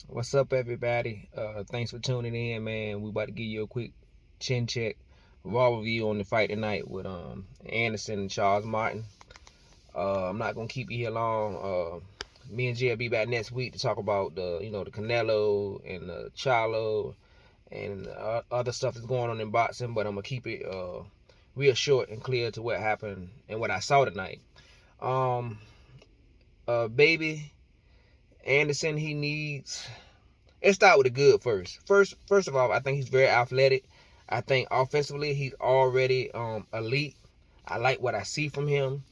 What's up, everybody? Thanks for tuning in, man. We about to give you a quick chin check, raw review on the fight tonight with Anderson and Charles Martin. I'm not gonna keep you here long. Me and Jay will be back next week to talk about the Canelo and the Charlo and other stuff that's going on in boxing. But I'm gonna keep it real short and clear to what happened and what I saw tonight. Um, Baby Anderson, he needs. Let's start with the good first. First of all, I think he's very athletic. I think offensively he's already elite. I like what I see from him.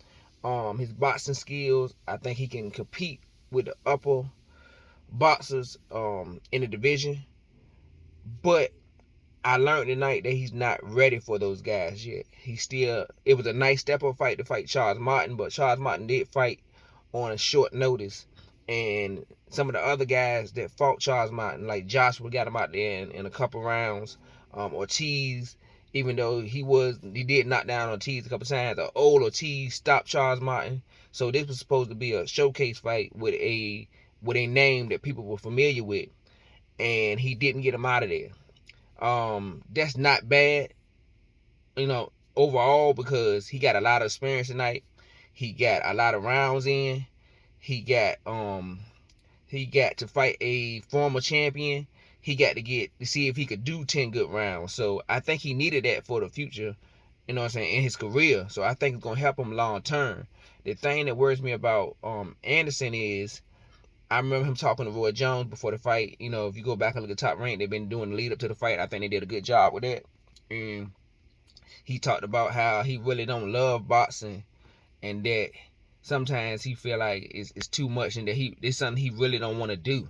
His boxing skills. I think he can compete with the upper boxers in the division. But I learned tonight that he's not ready for those guys yet. It was a nice step up fight to fight Charles Martin, but Charles Martin did fight on a short notice. And some of the other guys that fought Charles Martin, like Joshua, got him out there in a couple rounds. Ortiz, even though he did knock down Ortiz a couple times, the old Ortiz stopped Charles Martin. So this was supposed to be a showcase fight with a name that people were familiar with, and he didn't get him out of there. That's not bad, overall, because he got a lot of experience tonight. He got a lot of rounds in. He got to fight a former champion. He got to see if he could do 10 good rounds. So I think he needed that for the future, in his career. So I think it's gonna help him long term. The thing that worries me about Anderson is I remember him talking to Roy Jones before the fight. If you go back and look at Top Rank, they've been doing the lead up to the fight. I think they did a good job with that. And he talked about how he really don't love boxing, and that sometimes he feel like it's too much, and that it's something he really don't want to do.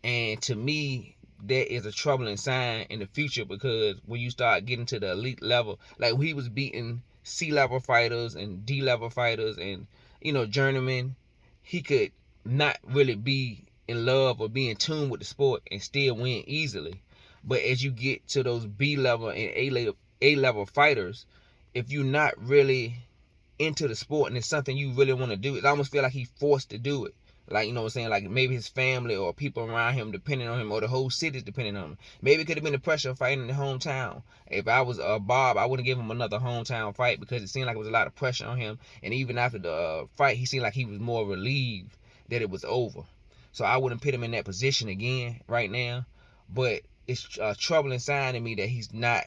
And to me, that is a troubling sign in the future, because when you start getting to the elite level, like when he was beating C-level fighters and D-level fighters and journeymen, he could not really be in love or be in tune with the sport and still win easily. But as you get to those B-level and A-level fighters, if you're not really into the sport and it's something you really want to do, it almost feel like he's forced to do it. Like, you know what I'm saying? Like maybe his family or people around him depending on him, or the whole city's depending on him. Maybe it could have been the pressure of fighting in the hometown. If I was Bob, I wouldn't give him another hometown fight, because it seemed like it was a lot of pressure on him. And even after the fight, he seemed like he was more relieved that it was over. So I wouldn't put him in that position again right now. But it's a troubling sign to me that he's not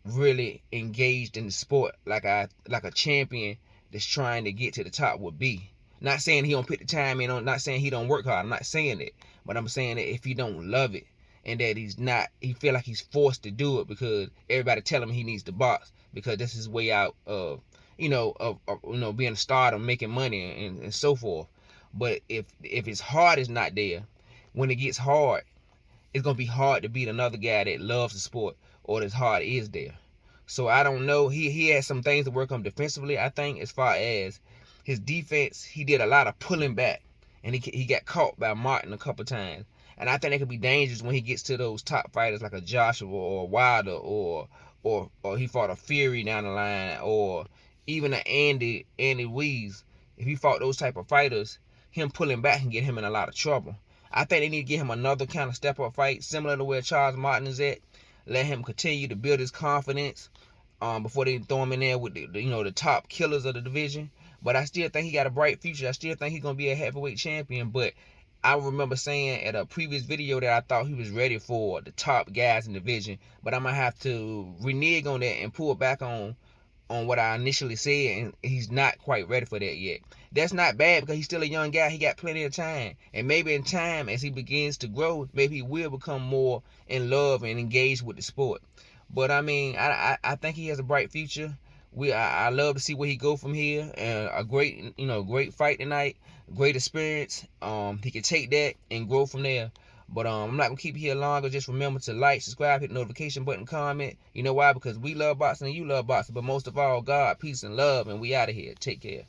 really engaged in the sport like a champion that's trying to get to the top would be. Not saying he don't put the time in, not saying he don't work hard. I'm not saying it, but I'm saying that if he don't love it, and that he feel like he's forced to do it because everybody tell him he needs to box, because this is his way out of being a star and making money and so forth. But if his heart is not there, when it gets hard, it's gonna be hard to beat another guy that loves the sport, or his heart is there. So I don't know. He has some things to work on defensively. I think as far as his defense, he did a lot of pulling back, and he got caught by Martin a couple times. And I think that could be dangerous when he gets to those top fighters like a Joshua or a Wilder, or he fought a Fury down the line, or even an Andy Ruiz. If he fought those type of fighters, him pulling back can get him in a lot of trouble. I think they need to give him another kind of step up fight, similar to where Charles Martin is at. Let him continue to build his confidence before they throw him in there with the top killers of the division. But I still think he got a bright future. I still think he's gonna be a heavyweight champion. But I remember saying at a previous video that I thought he was ready for the top guys in the division. But I'm gonna have to renege on that and pull back on what I initially said, and he's not quite ready for that yet. That's not bad, because he's still a young guy. He got plenty of time, and maybe in time, as he begins to grow, maybe he will become more in love and engaged with the sport. But I mean, I think he has a bright future. I love to see where he go from here. A great fight tonight, great experience. He can take that and grow from there. But I'm not gonna keep you here longer. Just remember to like, subscribe, hit the notification button, comment. You know why? Because we love boxing and you love boxing. But most of all, God, peace, and love. And we out of here. Take care.